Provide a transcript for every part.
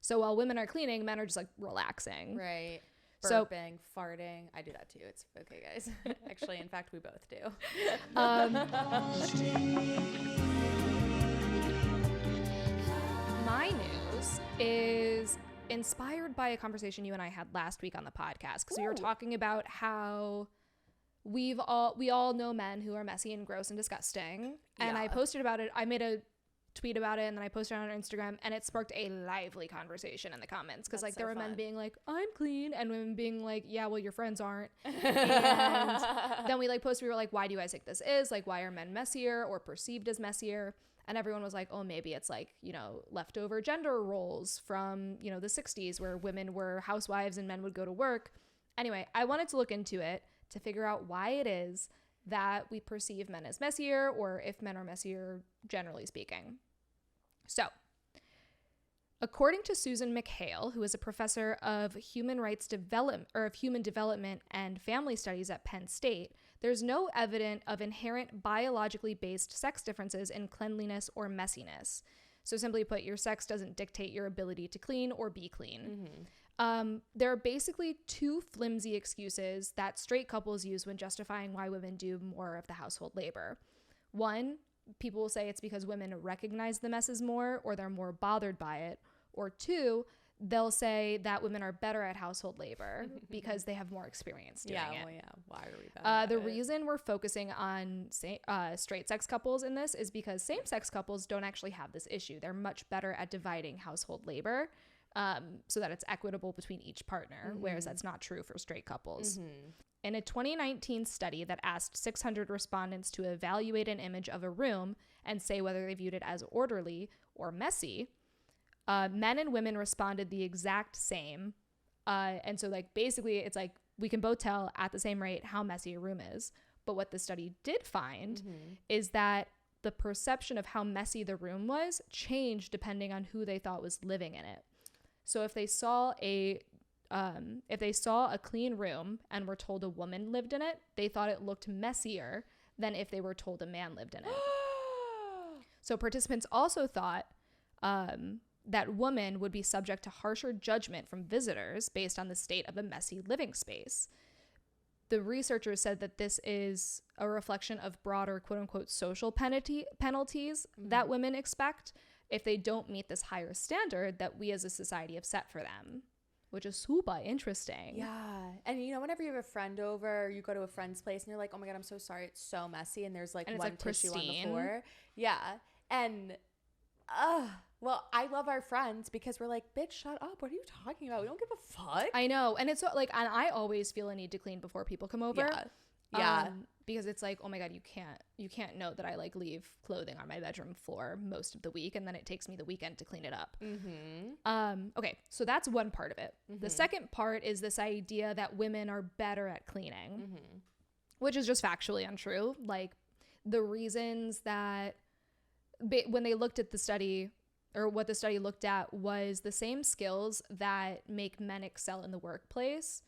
So while women are cleaning, men are just like relaxing. Right. So burping, farting. I do that too. It's okay, guys. Actually, in fact, we both do. My news is inspired by a conversation you and I had last week on the podcast, because we were talking about how we all know men who are messy and gross and disgusting. And I posted about it. I made a tweet about it, and then I posted it on our Instagram, and it sparked a lively conversation in the comments, because like there were men being like, I'm clean, and women being like, yeah, well, your friends aren't. And then we like posted, we were like, why do you guys think this is, like, why are men messier or perceived as messier? And everyone was like, oh, maybe it's like, you know, leftover gender roles from, you know, the 60s where women were housewives and men would go to work. Anyway, I wanted to look into it to figure out why it is that we perceive men as messier, or if men are messier, generally speaking. So, according to Susan McHale, who is a professor of human development and family studies at Penn State, there's no evidence of inherent biologically based sex differences in cleanliness or messiness. So simply put, your sex doesn't dictate your ability to clean or be clean. There are basically two flimsy excuses that straight couples use when justifying why women do more of the household labor. One, people will say it's because women recognize the messes more, or they're more bothered by it. Or two, they'll say that women are better at household labor because they have more experience doing it. Well, yeah. Why are we better The reason we're focusing on straight sex couples in this is because same-sex couples don't actually have this issue. They're much better at dividing household labor so that it's equitable between each partner, whereas that's not true for straight couples. In a 2019 study that asked 600 respondents to evaluate an image of a room and say whether they viewed it as orderly or messy, men and women responded the exact same. And so like basically it's like we can both tell at the same rate how messy a room is. But what the study did find is that the perception of how messy the room was changed depending on who they thought was living in it. So if they saw a clean room and were told a woman lived in it, they thought it looked messier than if they were told a man lived in it. So participants also thought that women would be subject to harsher judgment from visitors based on the state of a messy living space. The researchers said that this is a reflection of broader quote-unquote social penalties that women expect if they don't meet this higher standard that we as a society have set for them, which is super interesting. Yeah. And you know, whenever you have a friend over, you go to a friend's place and you're like, oh my God, I'm so sorry, it's so messy, and there's like one tissue on the floor. Yeah. And well, I love our friends because we're like, bitch, shut up. What are you talking about? We don't give a fuck. I know. And it's like, and I always feel a need to clean before people come over. Yeah. Because it's like, oh my God, you can't know that I like leave clothing on my bedroom floor most of the week, and then it takes me the weekend to clean it up. Okay, so that's one part of it. The second part is this idea that women are better at cleaning, which is just factually untrue. Like the reasons that when they looked at the study, or what the study looked at, was the same skills that make men excel in the workplace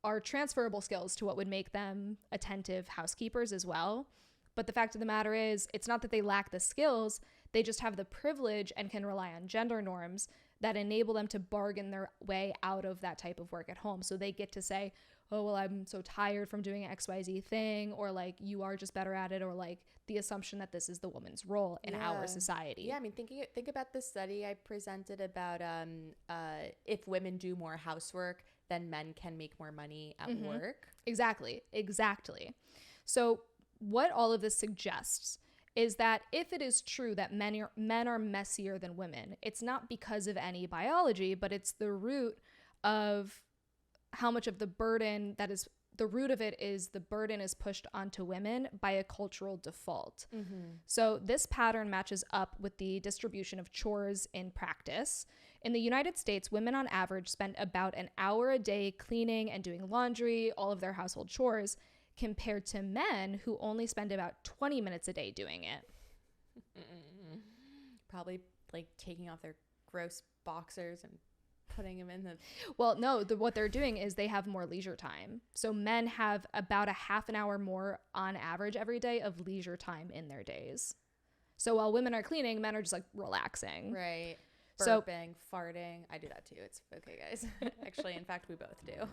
are transferable skills to what would make them attentive housekeepers as well. But the fact of the matter is, it's not that they lack the skills, they just have the privilege and can rely on gender norms that enable them to bargain their way out of that type of work at home. So they get to say, oh, well, I'm so tired from doing XYZ thing, or like, you are just better at it, or like the assumption that this is the woman's role in our society. Yeah, I mean, think about the study I presented about if women do more housework, then men can make more money at work. Exactly. So what all of this suggests is that if it is true that men are messier than women, it's not because of any biology, but it's the root of how much of the burden that is, the root of it is the burden is pushed onto women by a cultural default. So this pattern matches up with the distribution of chores in practice. In the United States, women on average spend about an hour a day cleaning and doing laundry, all of their household chores, compared to men who only spend about 20 minutes a day doing it. Probably like taking off their gross boxers and putting them in the... Well, no, what they're doing is they have more leisure time. So men have about a half an hour more on average every day of leisure time in their days. So while women are cleaning, men are just like relaxing. Right. Burping, farting. I do that too. It's okay, guys. Actually, in fact, we both do.